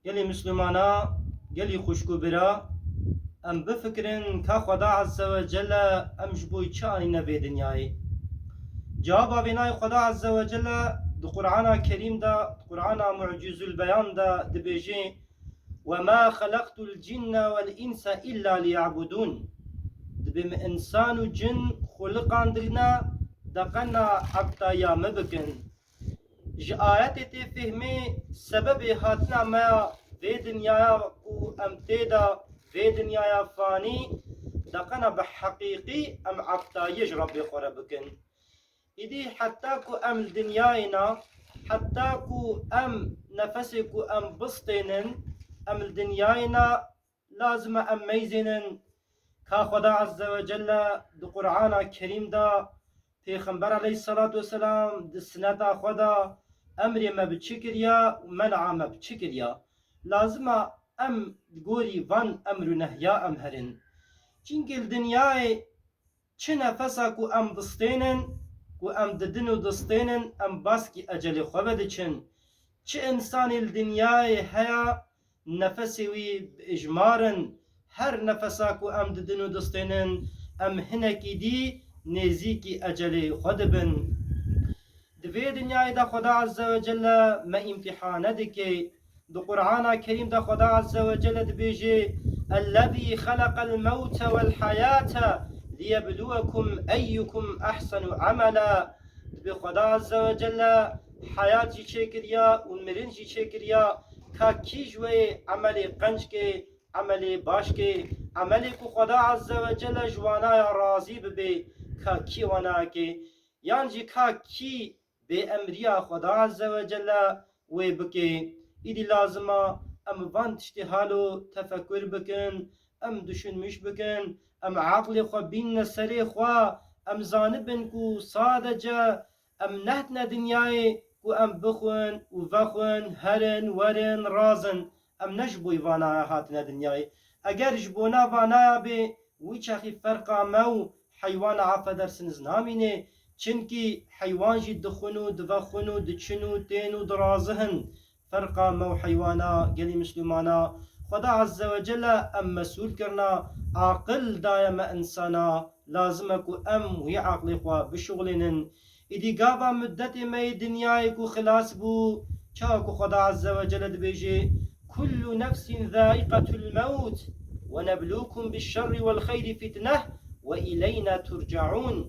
گلی مسلمانا گلی خوشکو برا ام بفکرن که خدا عز و جل ام جبوی چانی نوی دنیای جواب بینای خدا عز و جل دو قرآن کریم دا قرآن معجز البیان دا دبیجی وما خلقت الجن والإنس إلا ليعبدون دبیم انسان و جن خلقان درنا دقنا عبتا یا مبکن ji ayetê tê fehmê sebebê hatina me ya vê dinyaya û em tê de vê dinyaya fanî deqena bi heqîqî em ebtayî ji Rebbê xwe re bikin. Îdî heta ku em li dinyayê na heta ku em nefesê ku em bistênin em li dinyayê na lazim e em meyzênin ka Xweda Azze ve Celle di Qur'ana Kerîm da Pêxember aleyhissalatu vesselam di sineta xwe da emrê me bi çi kiriya û men'a me bi çi kiriya. Lazim e em gorî van emr û nehya em herin. Çînkî li dinyayê çi nefesa ku em bistênin ku em didin û distênin em baskî ecelê xwe vediçin. Çi insanê li dinyayê heya nefesê wî bi ijmarin her nefesa ku em didin û distênin em hinekî dî nêzîkî ecelê xwe dibin. Di vê dinyayê de Xweda Azze ve Celle me îmtîhane dike. Di Qur'ana Kerîm de Xweda Azze ve Celle dibêje ellezî xelaqal mewte vel hayâte liyebluwekum eyyukum ehsenu amela. Dibe Xweda Azze ve Celle hayat jî çêkiriya û mirin jî çêkiriya ka kî ji wê emelê qenc ke, emelê baş ke, emelê ku Xweda Azze ve Celle ji wanaya razî bibe ka kî wana ke yan jî ka kî bê emriya Xweda Azze ve Celle wê bike. Îdî lazim e em van tiştê halo tefekkür bikin, em düşünmüş bikin, em eqlê xwe bînne serê xwe, em zanibin ku sadece em nehatine dinyayê ku em bixwin û vexwin, herin, werin, razin. Em ne ji bo vanaya hatine dinyayê. Eger ji bona vanaya bê wî çexî ferqa me û heywana affedersiniz namîne. Çinkî heywan jî dixwin û divexwin û diçin û tên û dirazihin. Ferqa me û heywana gelî Müslümana Xweda Azze ve Celle em mesûl kirina aqil daye me insana lazim e ku em wî aqlê xwe bişuxlînin. Îdî gava müddetê me yê dinyayê ku xilas bû çawa ku Xweda Azze ve Celle dibêje kullu nefsin zâiqetul mewt ve neblûkum bişşerri vel xeyri fitneh ve ileyna turcaûn.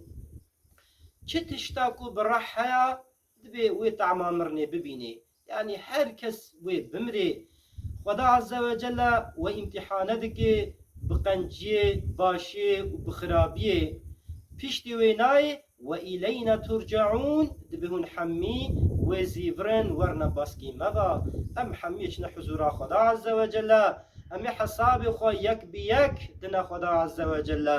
Çi tişta ku bi reh heya dibê wê tema mirinê bibînê. Yani herkes wê bimrê. Xweda Azze ve Celle we îmtîhane dike bi qenciyê, başiyê û bi xirabiyê. Piştî wê nayê ve îleyna turcaûn dibe hûn hemî wê zîvirin werne baskî me ve em hemî çine huzûra Xweda Azze ve Celle. Em ê hesabê xwe yek bi yek dine Xweda Azze ve Celle.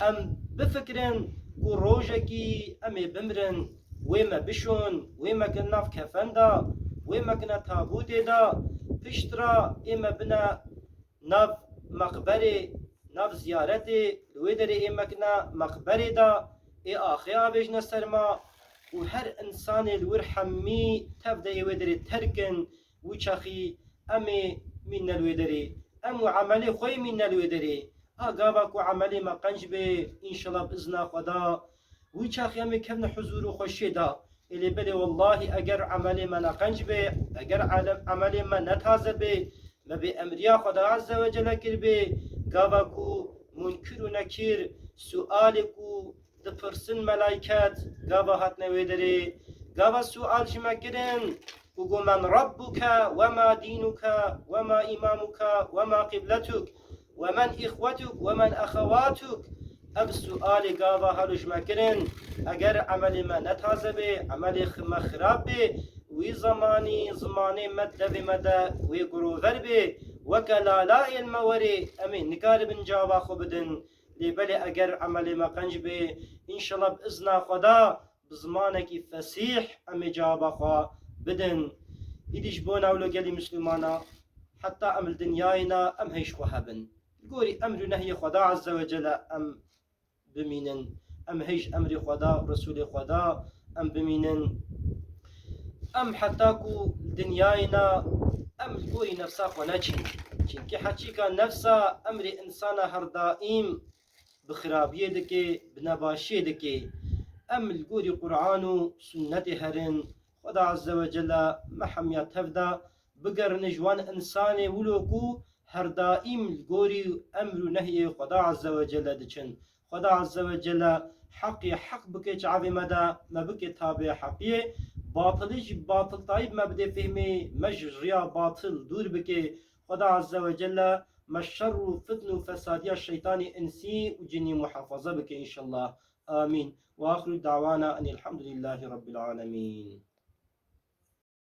Em bifikirin ku rojekî em ê bimirin wê me bişon, wê me kin nav kefen da, wê me kine tabûtê da, piştra ê me bine nav meqberê, nav ziyaretê, li wê derê ê me kine meqberê da, ê axê avêjine ser me û her insanê li wir hemî tev de ê wê derê terkin wî çexî em ê mîne li wê derê. Em û emelê xwe yê mîne li wê derê. Ha gava ku emelê me qenc bê înşallah bi izna Xweda wî çexî em ê kevne huzûr û xweşiyê da. Ê lêbelê wallahî eger emelê me neqenc bê, eger emelê me netaze bê, me bê emriya Xweda Azze ve Celle kiribê, gava ku munkir û nekîr sualê ku dipirsin melaiket gava hatine wê derê. Gava sual ji me kirin ku got men rabbuke ve ma dînuke ve ma îmamuke ve ma qibletuk ve men îxwetuk ve men exewatuk. Ev sualê gava halo ji me kirin eger emelê me netaze bê, emelê me xirab bê, wî zamanî zimanê me devê me de wê girover bê, weke lalayên me werê em ê nikaribin cava xwe bidin. Lêbelê eger emelê me qenc bê înşallah bi izna Xweda bi zimanekî fesîh em ê cava xwe bidin. Îdî ji bo newlo gelî Müslümana heta em li dinyayê na em hêj xwe hebin. Gorî emr û nehyê Xweda Azze ve Celle em bimînin. Em hêj emrê Xweda û Resûlê Xweda em bimînin. Em heta ku dinyayê na ام الگوری نفسا خو نچین چونکه حقیقا نفسا امر انسان هر دائم بخرابیه دکه بنباشیه دکه ام الگوری قرآن و سنت هرن خدا عز وجل محمیت هفدا بگر نجوان انسان ولوکو هر دائم الگوری امر و نهی خدا عز وجل دچن خدا عز وجل حق بکه چعوی مدا ما بکه تابع حقیه باطلش باطل طيب ما بدي فهمي مجريا باطل دور بكي خدا عز وجل ما الشر فتن وفساد الشيطان انسي وجني محافظه بك ان شاء الله امين واخر دعوانا ان الحمد لله رب العالمين